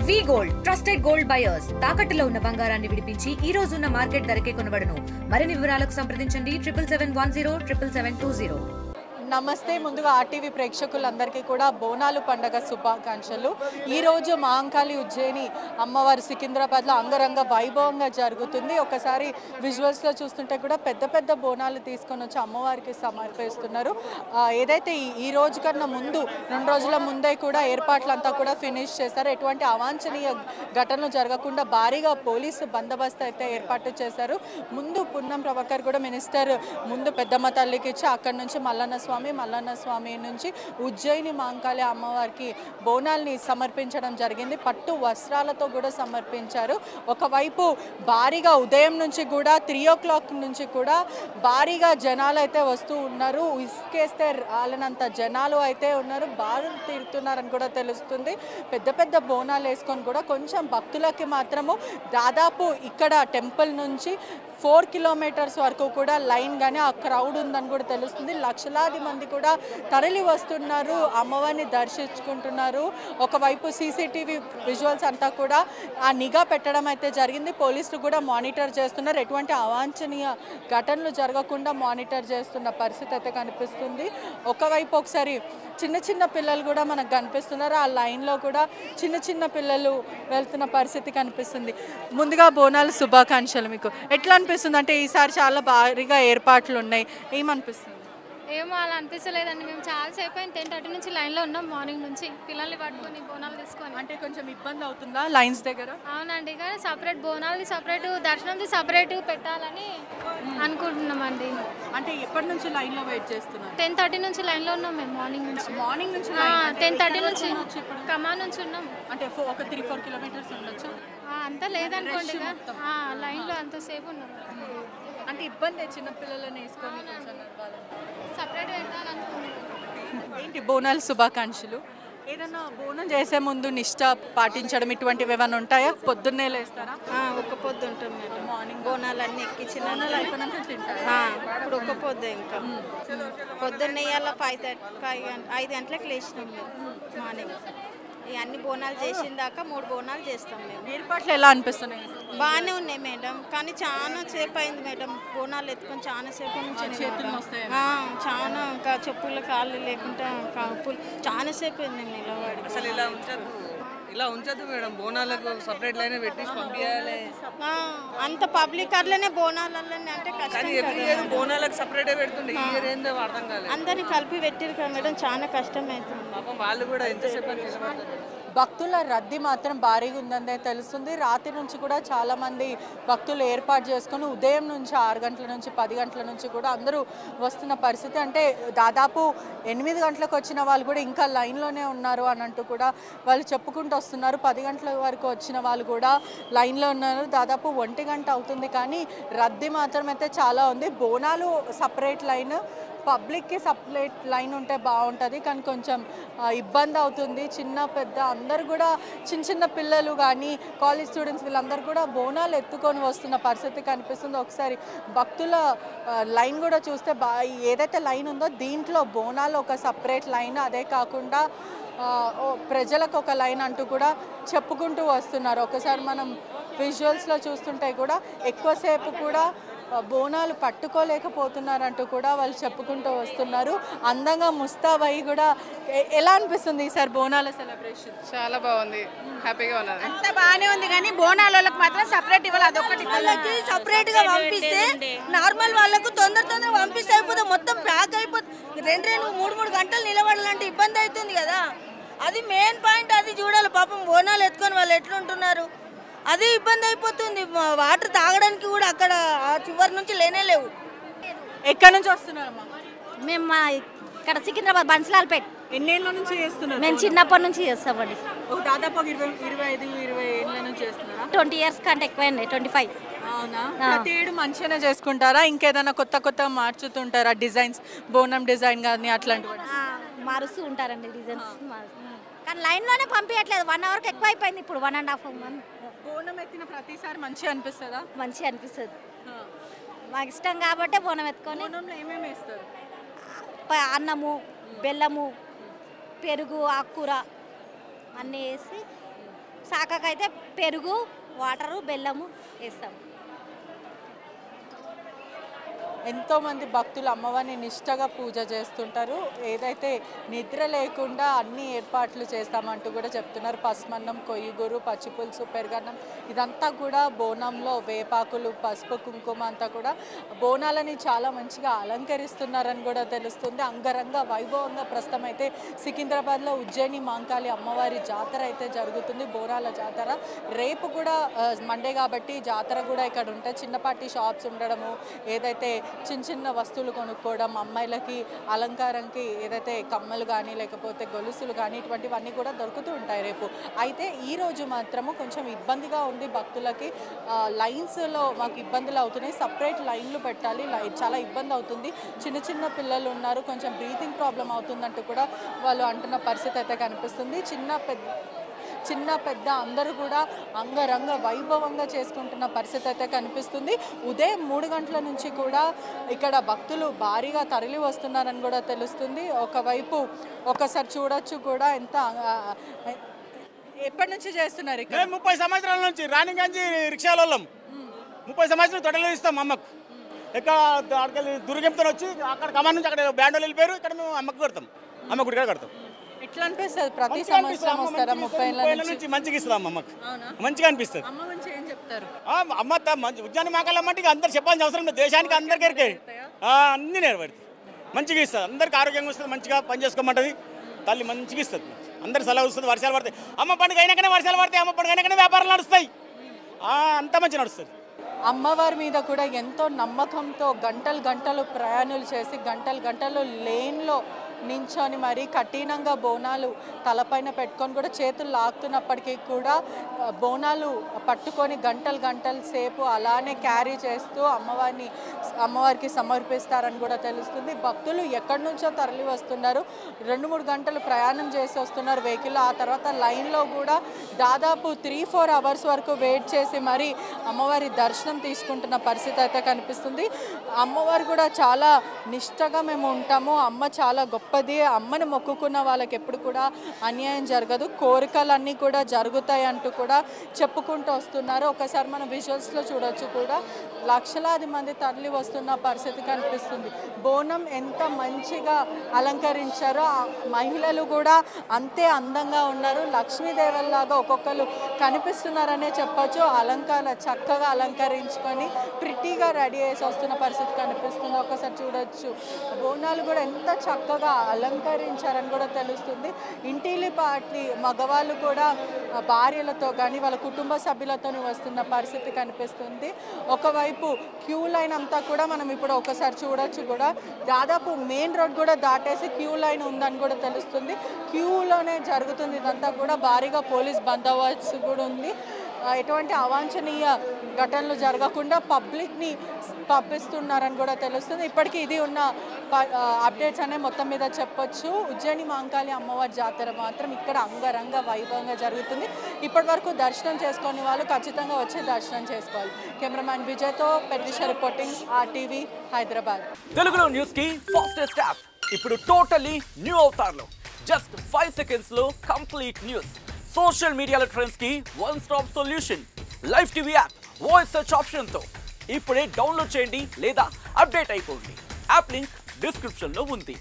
వి gold trusted gold buyers తాకట్టులో ఉన్న బంగారాన్ని విడిపించి ఈ రోజు ఉన్న మార్కెట్ ధరకే కొనబడును. మరిన్ని వివరాలకు సంప్రదించండి 77107720. నమస్తే. ముందుగా ఆర్టీవీ ప్రేక్షకులందరికీ కూడా బోనాలు పండగ శుభాకాంక్షలు. ఈరోజు మహంకాళి ఉజ్జయిని అమ్మవారి సికింద్రాబాద్లో అంగరంగ వైభవంగా జరుగుతుంది. ఒకసారి విజువల్స్లో చూస్తుంటే కూడా పెద్ద పెద్ద బోనాలు తీసుకొని వచ్చి అమ్మవారికి సమర్పిస్తున్నారు. ఏదైతే ఈ రోజు కన్నా ముందు 2 రోజుల ముందే కూడా ఏర్పాట్లంతా కూడా ఫినిష్ చేశారు. ఎటువంటి అవాంఛనీయ ఘటనలు జరగకుండా భారీగా పోలీసు బందోబస్తు అయితే ఏర్పాటు చేశారు. ముందు పున్నం ప్రభాకర్ కూడా మినిస్టర్ ముందు పెద్దమ్మ తల్లికి ఇచ్చి అక్కడి నుంచి మల్లన్న స్వామి నుంచి ఉజ్జయిని మహంకాళి అమ్మవారికి బోనాల్ని సమర్పించడం జరిగింది. పట్టు వస్త్రాలతో కూడా సమర్పించారు. ఒకవైపు భారీగా ఉదయం నుంచి కూడా 3 o'clock నుంచి కూడా భారీగా జనాలు అయితే వస్తూ ఉన్నారు. ఇసుకేస్తే రాలనంత జనాలు అయితే ఉన్నారు. బారులు తీరుతున్నారని కూడా తెలుస్తుంది. పెద్ద పెద్ద బోనాలు వేసుకొని కూడా కొంచెం భక్తులకి మాత్రము దాదాపు ఇక్కడ టెంపుల్ నుంచి 4 kilometers వరకు కూడా లైన్ కానీ ఆ క్రౌడ్ ఉందని కూడా తెలుస్తుంది. లక్షలాది మంది కూడా తరలి వస్తున్నారు, అమ్మవారిని దర్శించుకుంటున్నారు. ఒకవైపు సీసీటీవీ విజువల్స్ అంతా కూడా ఆ నిఘా పెట్టడం అయితే జరిగింది. పోలీసులు కూడా మానిటర్ చేస్తున్నారు. ఎటువంటి అవాంఛనీయ ఘటనలు జరగకుండా మానిటర్ చేస్తున్న పరిస్థితి అయితే కనిపిస్తుంది. ఒకవైపు ఒకసారి చిన్న చిన్న పిల్లలు కూడా మనకు కనిపిస్తున్నారు. ఆ లైన్లో కూడా చిన్న చిన్న పిల్లలు వెళ్తున్న పరిస్థితి కనిపిస్తుంది. ముందుగా బోనాలు శుభాకాంక్షలు. మీకు ఎట్లా అనిపిస్తుంది? అంటే ఈసారి చాలా భారీగా ఏర్పాట్లు ఉన్నాయి, ఏమనిపిస్తుంది? ఏమో అలా అనిపించలేదండి. మేము చాలాసేపు అయింది 10:30 నుంచి లైన్లో ఉన్నాం. మార్నింగ్ నుంచి పిల్లల్ని పట్టుకొని బోనాలు తీసుకొని. అంటే కొంచెం ఇబ్బంది అవుతుందా లైన్స్ దగ్గర? అవునండి, కానీ సపరేట్ బోనాలది సపరేట్, దర్శనంది సపరేట్ పెట్టాలని అనుకుంటున్నామండి. అంటే ఎప్పటి నుంచి లైన్లో వెయిట్ చేస్తున్నారు? 10:30 నుంచి లైన్లో ఉన్నాం మేము. మార్నింగ్ నుంచి 10:30 నుంచి ఖమ్మం నుంచి ఉన్నాం. అంటే ఒక 3-4 kilometers ఉండొచ్చు. అంత లేదనుకోండి, లైన్లో అంతసేపు ఉన్నాం. అంటే ఇబ్బంది చిన్నపిల్లలని వేసుకొని సపరేట్ పెట్టాలనుకుంటున్నాం. ఏంటి బోనాలు శుభాకాంక్షలు? ఏదన్నా బోనం చేసే ముందు నిష్ఠ పాటించడం ఇటువంటివి ఏమైనా ఉంటాయా? పొద్దున్నే లేస్తారా? ఒక్క పొద్దు ఉంటాం మేము. మార్నింగ్ బోనాలన్నీ ఎక్కించిన ఇప్పుడు ఒక్క పొద్దు. ఇంకా పొద్దున్నే 5 గంటలకు లేచినాం మేము మార్నింగ్. అన్ని బోనాలు చేసిన దాకా 3 బోనాలు చేస్తాం మేము. ఏర్పాట్లు ఎలా అనిపిస్తున్నాయి? బాగానే ఉన్నాయి మేడం, కానీ చాలా సేపు అయింది మేడం. బోనాలు ఎత్తుకొని చాలా సేపు నుంచి చాలా ఇంకా చెప్పుల కాళ్ళు లేకుండా చాలా సేపు అయింది నిలబడి. అసలు ఇలా ఉంచద్దు మేడం. బోనాలకు సపరేట్ లైన్ పెట్టి పంపించాలి. అంత పబ్లిక్ అట్లనే బోనాలనే అంటే కష్టం. బోనాలకు సపరేట్ పెడుతుంది. ఏందో అర్థం కాలేదు. అందరినీ కలిపి పెట్టిరు కదా మేడం, చాలా కష్టం అవుతుంది. పాపం వాళ్ళు కూడా ఎంతసేపు భక్తుల రద్దీ మాత్రం భారీగా ఉందని తెలుస్తుంది. రాత్రి నుంచి కూడా చాలామంది భక్తులు ఏర్పాటు చేసుకొని ఉదయం నుంచి 6 గంటల నుంచి 10 గంటల నుంచి కూడా అందరూ వస్తున్న పరిస్థితి. అంటే దాదాపు 8 గంటలకు వచ్చిన వాళ్ళు కూడా ఇంకా లైన్లోనే ఉన్నారు అని అంటూ కూడా వాళ్ళు చెప్పుకుంటూ వస్తున్నారు. 10 గంటల వరకు వచ్చిన వాళ్ళు కూడా లైన్లో ఉన్నారు. దాదాపు 1 గంట అవుతుంది, కానీ రద్దీ మాత్రం అయితే చాలా ఉంది. బోనాలు సపరేట్ లైన్, పబ్లిక్కి సపరేట్ లైన్ ఉంటే బాగుంటుంది, కానీ కొంచెం ఇబ్బంది అవుతుంది. చిన్న పెద్ద అందరు కూడా చిన్న పిల్లలు కానీ కాలేజ్ స్టూడెంట్స్ వీళ్ళందరూ కూడా బోనాలు ఎత్తుకొని వస్తున్న పరిస్థితి కనిపిస్తుంది. ఒకసారి భక్తుల లైన్ కూడా చూస్తే ఏదైతే లైన్ ఉందో దీంట్లో బోనాలు ఒక సపరేట్ లైన్, అదే కాకుండా ప్రజలకు ఒక లైన్ అంటూ కూడా చెప్పుకుంటూ వస్తున్నారు. ఒకసారి మనం విజువల్స్లో చూస్తుంటే కూడా ఎక్కువసేపు కూడా బోనాలు పట్టుకోలేకపోతున్నారంటూ కూడా వాళ్ళు చెప్పుకుంటూ వస్తున్నారు. అందంగా ముస్తాబై కూడా ఎలా అనిపిస్తుంది ఈసారి బోనాల సెలబ్రేషన్? చాలా బాగుంది, హ్యాపీగా ఉన్నది. అంత బాగానే ఉంది, కానీ బోనాల వాళ్ళకి మాత్రం సపరేట్ ఇవ్వాలి. అదొకటి వాళ్ళకి సపరేట్ గా పంపిస్తే నార్మల్ వాళ్ళకు తొందరగా పంపిస్తే అయిపోతుంది. మొత్తం ప్యాక్ అయిపోతుంది. 2-3 గంటలు నిలబడాలంటే ఇబ్బంది అవుతుంది కదా. అది మెయిన్ పాయింట్, అది చూడాలి. పాపం బోనాలు ఎత్తుకొని వాళ్ళు ఎట్లుంటున్నారు, అది ఇబ్బంది అయిపోతుంది. వాటర్ తాగడానికి కూడా అక్కడ ఆ చివరి నుంచి లేవు. ఎక్కడి నుంచి వస్తున్నారమ్మా? మేము ఇక్కడ సికింద్రాబాద్ బన్స్లాల్పేట. ఎన్నేళ్ళ నుంచి చేస్తున్నారు? మేము చిన్నప్పటి నుంచి చేస్తామండి. దాదాపు 25 ఏళ్ళ నుంచి చేస్తున్నారా? 20 years కంటే ఎక్కువైంది, 25. అవునా? ప్రతి ఏడు మంచిగానే చేసుకుంటారా? ఇంకేదైనా కొత్త మార్చుతుంటారా డిజైన్స్? బోనం డిజైన్ కానీ అట్లాంటివి మారుస్తూ ఉంటారండి డిజైన్స్. కానీ లైన్లోనే పంపించట్లేదు. 1 hourకి ఎక్కువ అయిపోయింది ఇప్పుడు, 1.5 month. బోనం ఎత్తిన ప్రతిసారి మంచిగా అనిపిస్తుందా? మంచిగా అనిపిస్తుంది. మాకు ఇష్టం కాబట్టి బోనం ఎత్తుకొని. బోనంలో ఏమేమి వేస్తారు? అన్నము, బెల్లము, పెరుగు, ఆకుకూర అన్నీ వేసి శాఖకైతే పెరుగు, వాటరు, బెల్లము వేస్తాము. ఎంతోమంది భక్తులు అమ్మవారిని నిష్టగా పూజ చేస్తుంటారు. ఏదైతే నిద్ర లేకుండా అన్ని ఏర్పాట్లు చేస్తామంటూ కూడా చెప్తున్నారు. పసుమన్నం, కొయ్యగూరు, పచ్చిపులుసు, పెరుగన్నం ఇదంతా కూడా బోనంలో వేపాకులు, పసుపు, కుంకుమ అంతా కూడా బోనాలని చాలా మంచిగా అలంకరిస్తున్నారని కూడా తెలుస్తుంది. అంగరంగ వైభవంగా ప్రస్తుతం అయితే సికింద్రాబాద్లో ఉజ్జయిని మాంకాళి అమ్మవారి జాతర అయితే జరుగుతుంది. బోనాల జాతర రేపు కూడా మండే కాబట్టి జాతర కూడా ఇక్కడ ఉంటాయి. చిన్నపాటి షాప్స్ ఉండడము, ఏదైతే చిన్న చిన్న వస్తువులు కొనుక్కోవడం, అమ్మాయిలకి అలంకారంకి ఏదైతే కమ్మలు కానీ లేకపోతే గొలుసులు కానీ ఇటువంటివన్నీ కూడా దొరుకుతూ ఉంటాయి రేపు. అయితే ఈరోజు మాత్రము కొంచెం ఇబ్బందిగా ఉంది భక్తులకి. లైన్స్లో మాకు ఇబ్బందులు అవుతున్నాయి, సపరేట్ లైన్లు పెట్టాలి, చాలా ఇబ్బంది అవుతుంది. చిన్న చిన్న పిల్లలు ఉన్నారు, కొంచెం బ్రీతింగ్ ప్రాబ్లం అవుతుందంటూ కూడా వాళ్ళు అంటున్న పరిస్థితి అయితే కనిపిస్తుంది. చిన్న పెద్ద అందరూ కూడా అంగరంగ వైభవంగా చేసుకుంటున్న పరిస్థితి అయితే కనిపిస్తుంది. ఉదయం 3 గంటల నుంచి కూడా ఇక్కడ భక్తులు భారీగా తరలి వస్తున్నారని కూడా తెలుస్తుంది. ఒకవైపు ఒకసారి చూడొచ్చు కూడా ఎంత ఎప్పటి నుంచి చేస్తున్నారు ఇక్కడ? 30 సంవత్సరాల నుంచి రాణిగంజి రిక్షాలోళ్ళం 30 సంవత్సరాలు తొడలు ఇస్తాం అమ్మకు. ఇక్కడ దుర్గంతో వచ్చి అక్కడ కమాన్ నుంచి అక్కడ బ్యాండోలు వెళ్ళిపోయారు. ఇక్కడ మేము అమ్మకు కడతాం, అమ్మ గుడిగా కడతాం. ఎట్లా అనిపిస్తుంది? ప్రతి సంవత్సరం వస్తారా? 30 ఏళ్ళ నుంచి మంచిగా ఇస్తాం అమ్మకు, మంచిగా అనిపిస్తుంది. అమ్మ గురించి ఏం చెప్తారు? అమ్మ ఉజ్జయిని మాంకాళమ్మ అందరు చెప్పాల్సిన అవసరం లేదు, దేశానికి అందరికీ అన్ని నెరవేరుతాయి. మంచిగా ఇస్తుంది, అందరికి ఆరోగ్యంగా వస్తుంది, మంచిగా పని చేసుకోమంటది తల్లి, మంచిగా ఇస్తుంది, అందరు సలహా వస్తుంది. వర్షాలు పడతాయి, అమ్మ పండుగ అయినాకనే వర్షాలు పడతాయి, అమ్మ పండుగ అయినాకనే వ్యాపారాలు నడుస్తాయి, అంత మంచిగా నడుస్తుంది. అమ్మవారి మీద కూడా ఎంతో నమ్మకంతో గంటలు ప్రయాణాలు చేసి గంటలు లేన్లో నించొని మరి కఠినంగా బోనాలు తలపైన పెట్టుకొని కూడా చేతులు లాగుతున్నప్పటికీ కూడా బోనాలు పట్టుకొని గంటలు సేపు అలానే క్యారీ చేస్తూ అమ్మవారికి సమర్పిస్తారని కూడా తెలుస్తుంది. భక్తులు ఎక్కడి నుంచో తరలి వస్తున్నారు, 2-3 గంటలు ప్రయాణం చేసి వస్తున్నారు వెహికల్. ఆ తర్వాత లైన్లో కూడా దాదాపు 3-4 అవర్స్ వరకు వెయిట్ చేసి మరి అమ్మవారి దర్శనం తీసుకుంటున్న పరిస్థితి అయితే కనిపిస్తుంది. అమ్మవారు కూడా చాలా నిష్టగా మేము ఉంటాము, అమ్మ చాలా గొప్పది, అమ్మని మొక్కుకున్న వాళ్ళకి ఎప్పుడు కూడా అన్యాయం జరగదు, కోరికలన్నీ కూడా జరుగుతాయి అంటూ కూడా చెప్పుకుంటూ వస్తున్నారు. ఒకసారి మనం విజువల్స్లో చూడొచ్చు కూడా లక్షలాది మంది తరలి వస్తున్న పరిస్థితి కనిపిస్తుంది. బోనం ఎంత మంచిగా అలంకరించారో మహిళలు కూడా అంతే అందంగా ఉన్నారు, లక్ష్మీదేవల్లాగా ఒక్కొక్కరు కనిపిస్తున్నారనే చెప్పచ్చు. చక్కగా అలంకరించుకొని ప్రిటీగా రెడీ చేసి వస్తున్న పరిస్థితి కనిపిస్తుంది. ఒకసారి చూడొచ్చు బోనాలు కూడా ఎంత చక్కగా అలంకరించారని కూడా తెలుస్తుంది. ఇంటిలి పాటి మగవాళ్ళు కూడా భార్యలతో కానీ వాళ్ళ కుటుంబ సభ్యులతో వస్తున్న పరిస్థితి కనిపిస్తుంది. ఒకవైపు క్యూ లైన్ అంతా కూడా మనం ఇప్పుడు ఒకసారి చూడొచ్చు కూడా దాదాపు మెయిన్ రోడ్ కూడా దాటేసి క్యూ లైన్ ఉందని కూడా తెలుస్తుంది. క్యూలోనే జరుగుతుంది ఇదంతా కూడా, భారీగా పోలీస్ బందోబస్తు కూడా ఉంది. ఎటువంటి అవాంఛనీయ ఘటనలు జరగకుండా పబ్లిక్ని పంపిస్తున్నారని కూడా తెలుస్తుంది. ఇప్పటికీ ఇది ఉన్న అప్డేట్స్ అనే మొత్తం మీద చెప్పొచ్చు. ఉజ్జయిని మాంకాళి అమ్మవారి జాతర మాత్రం ఇక్కడ అంగరంగ వైభవంగా జరుగుతుంది. ఇప్పటి వరకు దర్శనం చేసుకునే వాళ్ళు ఖచ్చితంగా వచ్చి దర్శనం చేసుకోవాలి. కెమెరామ్యాన్ విజయ్తో పెద్దిష రిపోర్టింగ్, RTV హైదరాబాద్. తెలుగులో న్యూస్ కి ఫాస్టెస్ట్ యాప్ ఇప్పుడు టోటల్లీ న్యూ అవతార్లో జస్ట్ 5 seconds లో కంప్లీట్ న్యూస్. సోషల్ మీడియాలో ట్రెండ్స్ కి one stop solution. Live TV app voice search option తో ఇప్పుడే డౌన్లోడ్ చేయండి లేదా అప్డేట్ అయిపోండి. యాప్ లింక్ డిస్క్రిప్షన్ లో ఉంది.